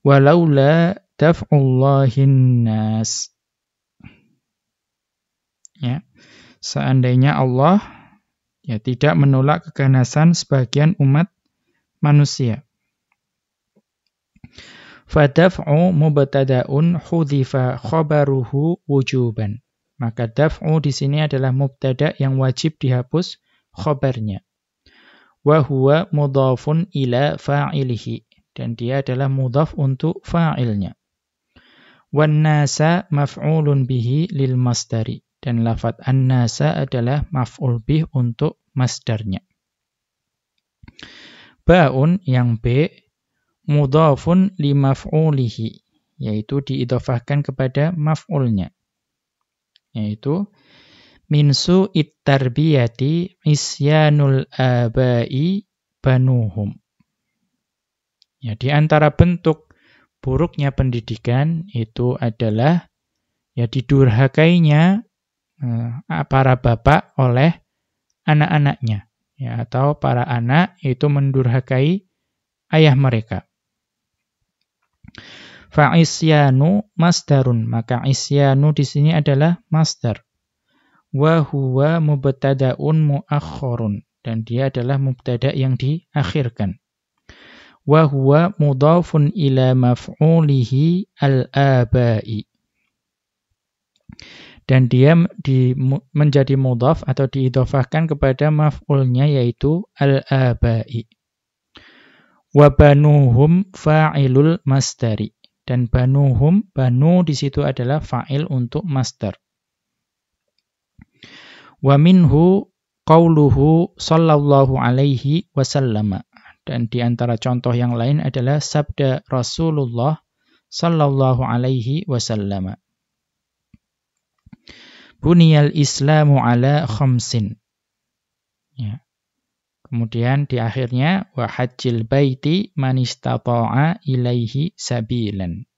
Walaula daf'ullahin nas. Ya. Seandainya Allah ya tidak menolak keganasan sebagian umat manusia. Fadaf'u mubtada'un hudhifa khabaruhu wujuban. Maka daf'u di sini adalah mubtada' yang wajib dihapus khabarnya. Wa huwa mudhafun ila fa'ilihi. Dan dia adalah mudhaf untuk fa'ilnya. Wan nasa maf'ulun bihi lil masdari. Dan lafadz an-nasa adalah maf'ul bih untuk masdarnya. Ba'un yang B mudhafun li maf'ulihi, yaitu diidhofahkan kepada maf'ulnya, yaitu min su'it tarbiyati isyanul abai banuhum. Ya, di antara bentuk buruknya pendidikan itu adalah ya didurhakainya para bapak oleh anak-anaknya, ya, atau para anak itu mendurhakai ayah mereka. Fa'isyanu masdarun, maka isyanu di sini adalah masdar. Wa huwa mubtada'un muakhkharun, dan dia adalah mubtada' yang diakhirkan. Wa huwa mudhafun ila maf'ulihi al-abai. Dan dia menjadi mudhaf atau diidhofahkan kepada maf'ulnya yaitu al-abai. Wa banuhum fa'ilul masdari. Dan banuhum, banu di situ adalah fa'il untuk masdar. Wa minhu qauluhu sallallahu alaihi wasallam. Dan di antara contoh yang lain adalah sabda Rasulullah sallallahu alaihi wasallam. Buniyal Islamu ala khamsin. Ya. Kemudian di akhirnya wa hajjil baiti man istata'a ilaihi sabilan.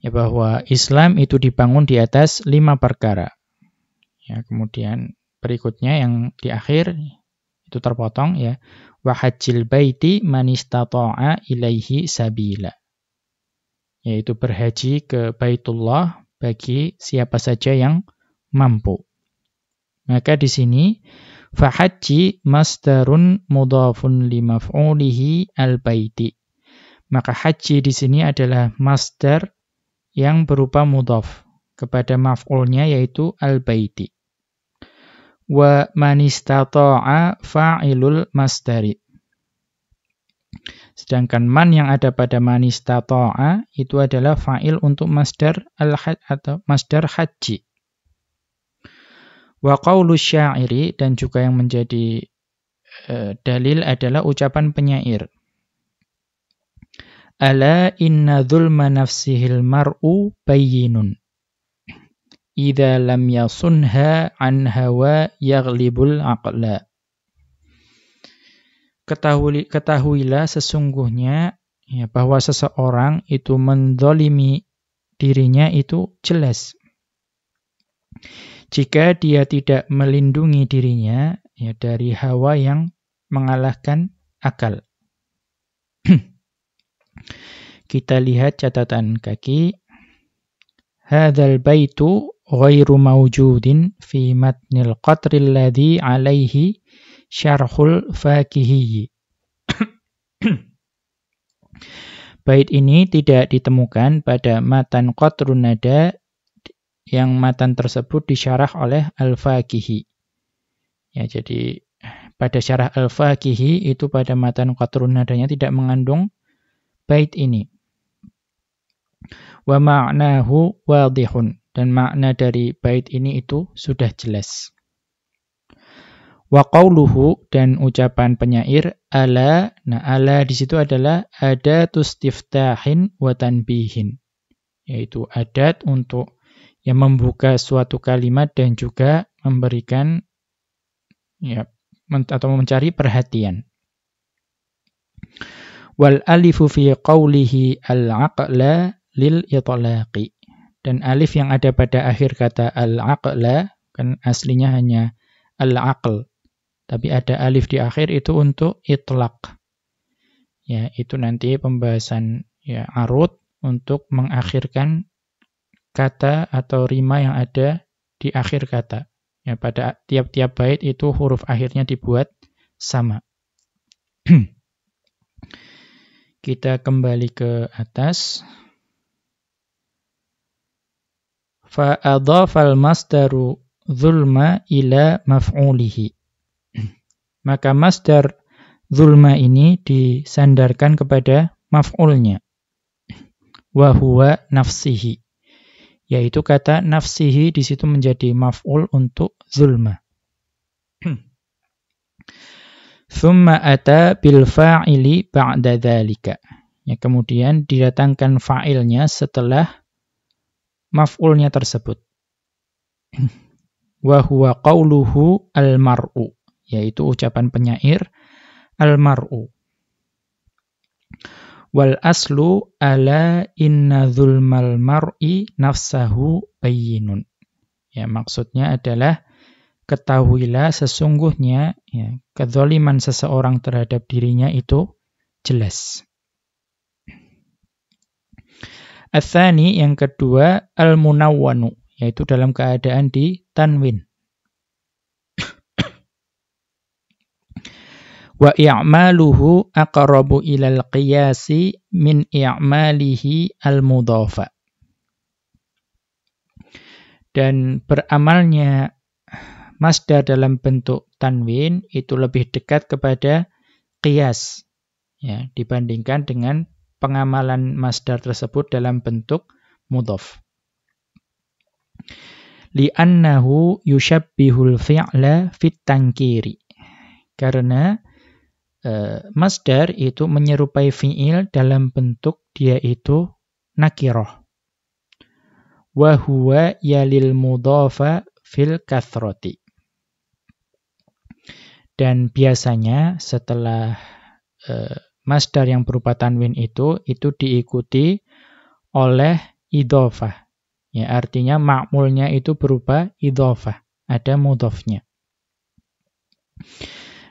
Ya, bahwa Islam itu dibangun di atas 5 perkara. Ya, kemudian berikutnya yang di akhir itu terpotong ya, wa hajjil baiti man istata'a ilaihi sabila. Yaitu berhaji ke Baitullah bagi siapa saja yang mampu. Maka di sini fahajji masdarun mudhafun li maf'ulihi al-baiti. Maka haji di sini adalah masdar yang berupa mudhaf kepada maf'ulnya yaitu al-baiti. Wa man istata'a fa'ilul masdari. Sedangkan man yang ada pada man istata'a itu adalah fa'il untuk masdar al-hajj atau masdar haji. Wa qaulu syairi, dan juga yang menjadi dalil adalah ucapan penyair. Ala inna dhulma nafsihil mar'u bayyinun. Idza lam yasunha an hawa yaghlibul aqla. Ketahuilah sesungguhnya ya, bahwa seseorang itu menzalimi dirinya itu jelas. Jika dia tidak melindungi dirinya ya, dari hawa yang mengalahkan akal. Kita lihat catatan kaki. Hadzal baitu ghairu mawjudin fi matnil qatril ladzi alaihi syarhul fakihiyyi. Bait ini tidak ditemukan pada matan Qatrun Nada yang matan tersebut disyarah oleh Al-Fakihi. Ya, jadi pada syarah Al-Fakihi itu pada matan Qatrun Nadanya tidak mengandung bait ini. Wa ma'nahu wadihun, dan makna dari bait ini itu sudah jelas. Wa qauluhu, dan ucapan penyair ala, nah ala di situ adalah adatus istiftahin wa tanbihin, yaitu adat untuk yang membuka suatu kalimat dan juga memberikan ya atau mencari perhatian. Wal alifu fi qawlihi al-aqla lil itlaqi. Dan alif yang ada pada akhir kata al-aqla kan aslinya hanya al-aql. Tapi ada alif di akhir itu untuk itlaq. Ya, itu nanti pembahasan ya arud untuk mengakhirkan kata atau rima yang ada di akhir kata. Ya, pada tiap-tiap bait itu huruf akhirnya dibuat sama. Kita kembali ke atas. Fa adhafal masdaru zulma ila maf'ulihi. Maka masdar zulma ini disandarkan kepada maf'ulnya. Wa huwa nafsihi. Yaitu kata nafsihi di situ menjadi maf'ul untuk zulma. Thumma ata bil fa'ili ba'da dzalika. Ya, kemudian didatangkan fa'ilnya setelah maf'ulnya tersebut. Wa huwa qauluhu al-mar'u, yaitu ucapan penyair al-mar'u. Wal aslu ala inna zulmal mar'i nafsahu bayyinun. Ya, maksudnya adalah ketahuilah sesungguhnya ya, kezaliman seseorang terhadap dirinya itu jelas. Ats-tsani, yang kedua, al-munawwanu, yaitu dalam keadaan di tanwin. Wa i'maluhu aqrabu ilal qiyasi min i'malihi al-mudhafa. Dan beramalnya masdar dalam bentuk tanwin itu lebih dekat kepada qiyas, ya, dibandingkan dengan pengamalan masdar tersebut dalam bentuk mudhaf. Li'annahu yushabbihul fi'la fit tankiri. Karena masdar itu menyerupai fi'il dalam bentuk dia itu nakirah. Wa huwa yalil mudhafa fil kathrati. Dan biasanya setelah masdar yang berupa tanwin itu diikuti oleh idhofah. Ya, artinya ma'mulnya itu berupa idhofah, ada mudhafnya.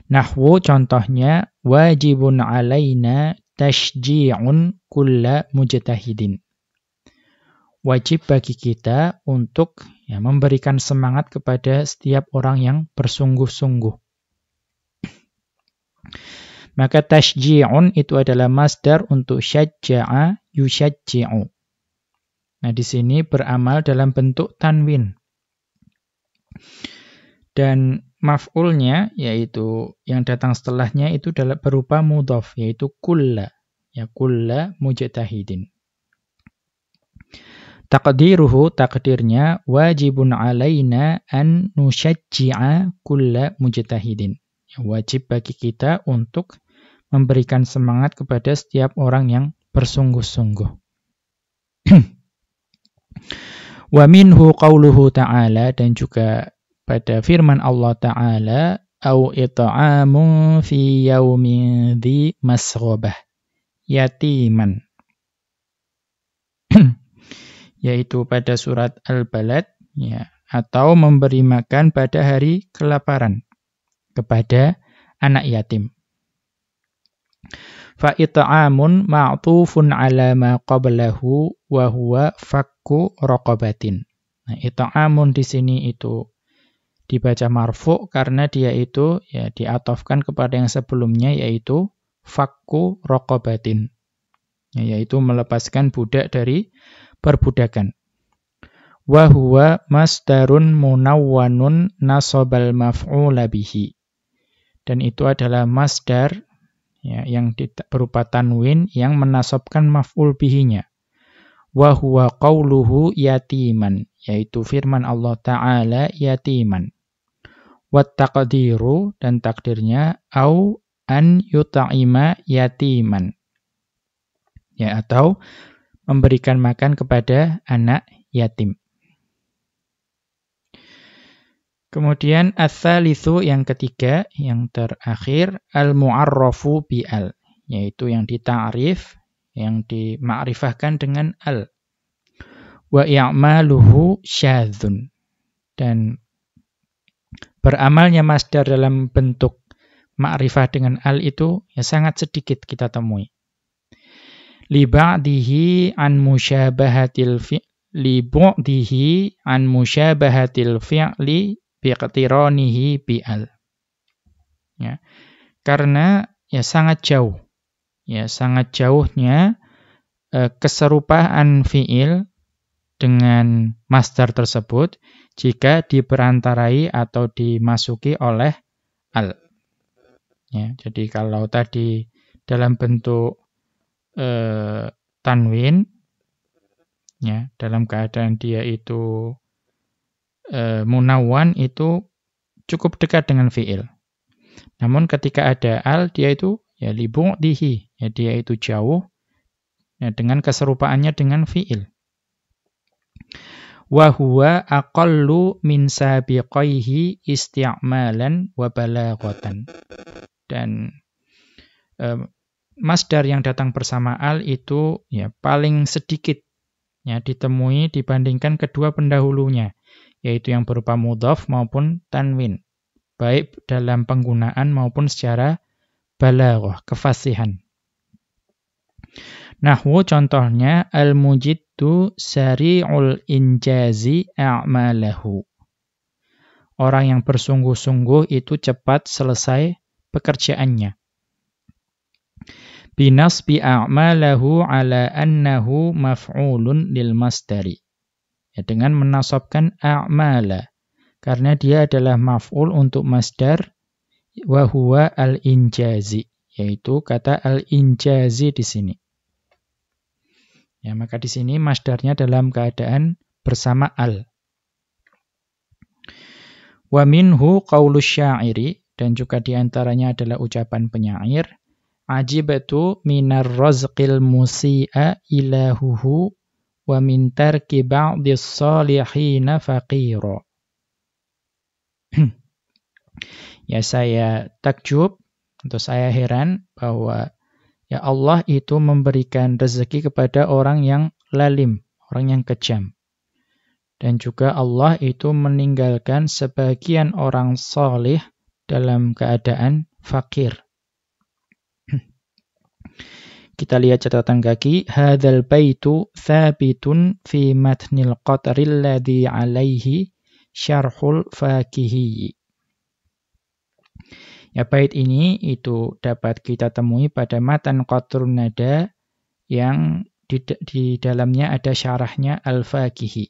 Nahwu contohnya wajibun alaina tashji'un kulla mujtahidin. Wajib bagi kita untuk memberikan semangat kepada setiap orang yang bersungguh-sungguh. Maka tashji'un itu adalah masdar untuk syajja'a yusyajji'u. Nah, di sini beramal dalam bentuk tanwin. Dan maf'ulnya, yaitu yang datang setelahnya itu berupa mudhaf, yaitu kulla. Ya, kulla mujtahidin. Taqdiruhu, takdirnya, wajibun alaina an nusyajji'a kulla mujtahidin. Ya, wajib bagi kita untuk memberikan semangat kepada setiap orang yang bersungguh-sungguh. Wa minhu qauluhu ta'ala, dan juga pada firman Allah Ta'ala, au it'amun fi yaumin dhi masghabah, yatiman. Yaitu pada surat Al-Balad, ya, atau memberi makan pada hari kelaparan kepada anak yatim. Fa it'amun ma'tufun ala ma qablahu wa huwa fakku raqabatin. Nah, it'amun di sini itu dibaca marfu karena dia itu diatofkan kepada yang sebelumnya, yaitu fakku raqabatin. Yaitu melepaskan budak dari perbudakan. Wa huwa masdarun munawwanun nasabal maf'ula bihi. Dan itu adalah masdar yang berupa tanwin yang menasabkan maf'ul bihinya. Wa huwa qauluhu yatiman, yaitu firman Allah Ta'ala yatiman. Wat taqdiru, dan takdirnya au an yuta'ima yatiman. Ya, atau memberikan makan kepada anak yatim. Kemudian ats-tsalitsu, yang ketiga, yang terakhir, al-mu'arrafu bi'al, yaitu yang dita'rif, yang dimakrifahkan dengan al. Wa i'maluhu syadzun, dan beramalnya masdar dalam bentuk makrifah dengan al itu sangat sedikit kita temui. Li ba'dihi an musyabahatil fi'li biqtiranihi bi'al. Ya. Karena sangat jauh. Ya, sangat jauhnya keserupaan fi'il dengan masdar tersebut jika diperantarai atau dimasuki oleh al. Ya, jadi kalau tadi dalam bentuk tanwin, ya, dalam keadaan dia itu munawwan, itu cukup dekat dengan fi'il. Namun ketika ada al, dia itu li bu'dihi, dia itu jauh dengan keserupaannya dengan fi'il. Wa huwa aqallu min sabiqaihi isti'malan wa balaghatan. Dan masdar yang datang bersama al itu paling sedikit ditemui dibandingkan kedua pendahulunya, yaitu yang berupa mudhaf maupun tanwin, baik dalam penggunaan maupun secara balaghah, kefasihan. Nahwu contohnya al-mujiddu sari'ul injazi a'malahu. Orang yang bersungguh-sungguh itu cepat selesai pekerjaannya. Binasbi a'malahu ala annahu maf'ulun lil masdari. Dengan menasabkan a'mala, karena dia adalah maf'ul untuk masdar, wa huwa al-injazi, yaitu kata al-injazi di sini. Ya, maka di sini masdarnya dalam keadaan bersama al. Wa minhu qaulus syairi, dan juga diantaranya adalah ucapan penyair, ajibatu minar razqil musi'a ilahuhu wa min tarki ba'dis salihina faqira. Ya, saya takjub atau saya heran bahwa ya Allah itu memberikan rezeki kepada orang yang lalim, orang yang kejam. Dan juga Allah itu meninggalkan sebagian orang salih dalam keadaan fakir. Kita lihat catatan kaki. Hadzal baitu thabitun fi matnil qatril ladzi alaihi syarhul fakihiyyi. Ya, bait ini itu dapat kita temui pada matan Qatrun Nada yang di dalamnya ada syarahnya Al-Fakihi.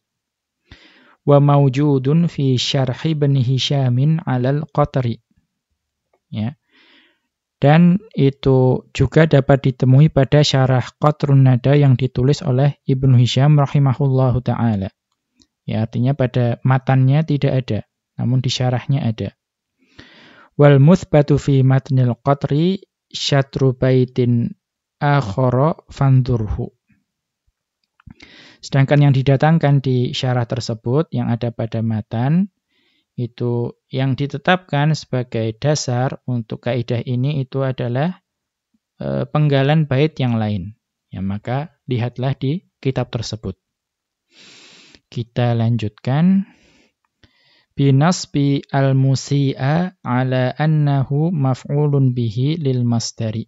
Wa mawjudun fi syarhi Ibn Hisyamin 'alal Qatri. Ya. Dan itu juga dapat ditemui pada syarah Qatrun Nada yang ditulis oleh Ibnu Hisyam rahimahullahu ta'ala. Ya, artinya pada matannya tidak ada, namun di syarahnya ada. Wal muthbatu fi matnil Qatri syatru baitin akhara fandurhu. Sedangkan yang didatangkan di syarah tersebut yang ada pada matan, itu yang ditetapkan sebagai dasar untuk kaidah ini itu adalah penggalan bait yang lain. Ya, maka lihatlah di kitab tersebut. Kita lanjutkan. Binasbi al-musi'a ala annahu maf'ulun bihi lil masdari.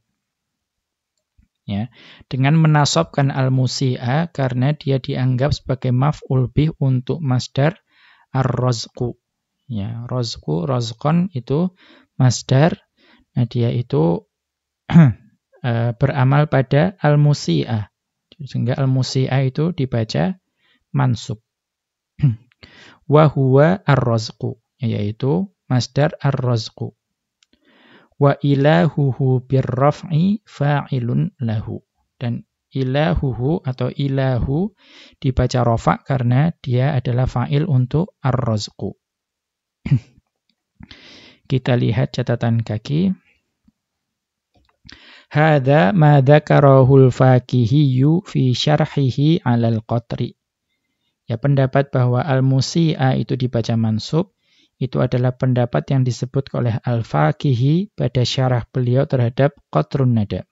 Ya, dengan menasabkan al-musi'a karena dia dianggap sebagai maf'ul bih untuk masdar ar-razqu. Ya, razqu, razqan itu masdar. Nah, dia itu beramal pada al-musi'ah. Sehingga al-musi'ah itu dibaca mansub. Wa huwa ar-razqu, yaitu masdar ar-razqu. Wa ilahuhu birraf'i fa'ilun lahu. Dan ilahuhu atau ilahu dibaca rafa' karena dia adalah fa'il untuk ar-razqu. Kita lihat catatan kaki. Hadza ma dzakarahul fakihiyyu fi syarhihi 'alal qatri. Ya, pendapat bahwa al-musi'a itu dibaca mansub, itu adalah pendapat yang disebut oleh al-Fakihi pada syarah beliau terhadap Qatrun Nada.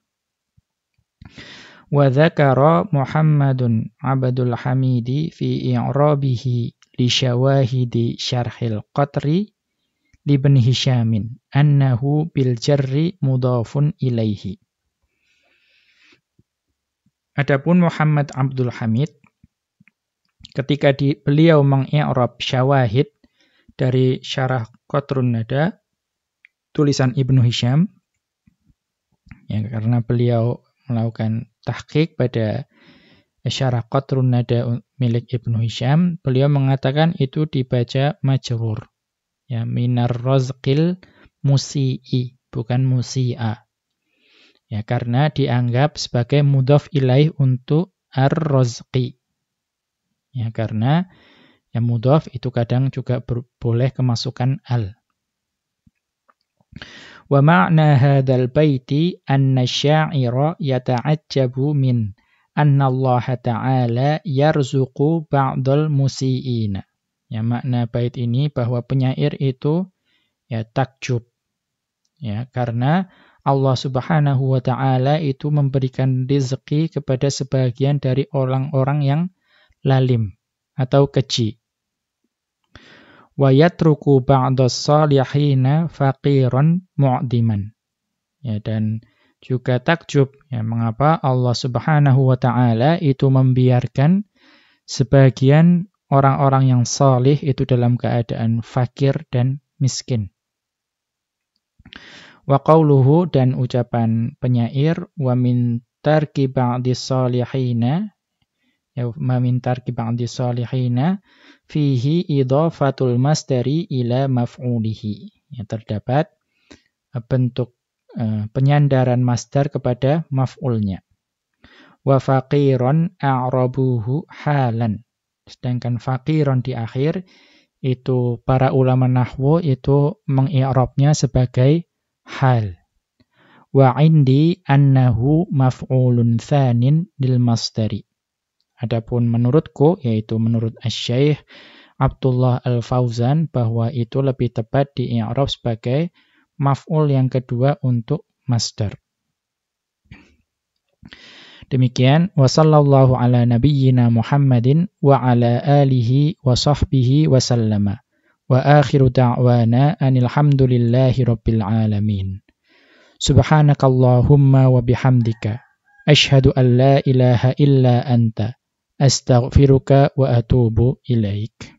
Wa dzakara Muhammadun Abdul Hamidi fi i'rabihi li syawahidi syarhil Qatri li Ibn Hisyamin annahu bil jarri mudhafun ilaihi. Adapun Muhammad Abdul Hamid ketika beliau mengi'rab syawahid dari syarah Qatrun Nada tulisan Ibnu Hisyam, ya, karena beliau melakukan tahqiq pada syarah Qatrun Nada milik Ibnu Hisyam, beliau mengatakan itu dibaca majrur, ya, minar razqil musi'i, bukan musi'a, ya, karena dianggap sebagai mudhaf ilaih untuk ar-razqi. Ya, karena yang mudhaf itu kadang juga boleh kemasukan al. Wa ma'na hadzal baiti anna asy-sya'ira yata'ajjabu min anna Allah ta'ala yarzuqu ba'dal musiiina. Ya, makna bait ini bahwa penyair itu ya takjub. Ya, karena Allah Subhanahu wa taala itu memberikan rezeki kepada sebagian dari orang-orang yang lalim atau keji. Wa yatruku ba'das salihina faqiran mu'diman. Ya, dan juga takjub, ya, mengapa Allah Subhanahu wa taala itu membiarkan sebagian orang-orang yang salih itu dalam keadaan fakir dan miskin. Wa qauluhu, dan ucapan penyair, wa min tarki ba'dis salihina, ya, ma min tarki ba'dis salihina fihi idhafatul masdari ila maf'ulihi. Ya, terdapat bentuk penyandaran masdar kepada maf'ulnya. Wa faqiron a'rabuhu halan. Sedangkan faqiron di akhir itu para ulama nahwu itu mengi'rabnya sebagai hal. Wa indi annahu maf'ulun tsanin lil masdari. Adapun menurutku, yaitu menurut Asy-Syaikh Abdullah Al-Fauzan, bahwa itu lebih tepat di-i'rab sebagai maf'ul yang kedua untuk masdar. Demikian, wa sallallahu ala nabiyyina Muhammadin wa ala alihi wa sahbihi wa sallama. Wa akhiru da'wana anil hamdulillahi rabbil alamin. Subhanakallahumma wa bihamdika asyhadu an la ilaha illa anta astaghfiruka wa atubu ilaik.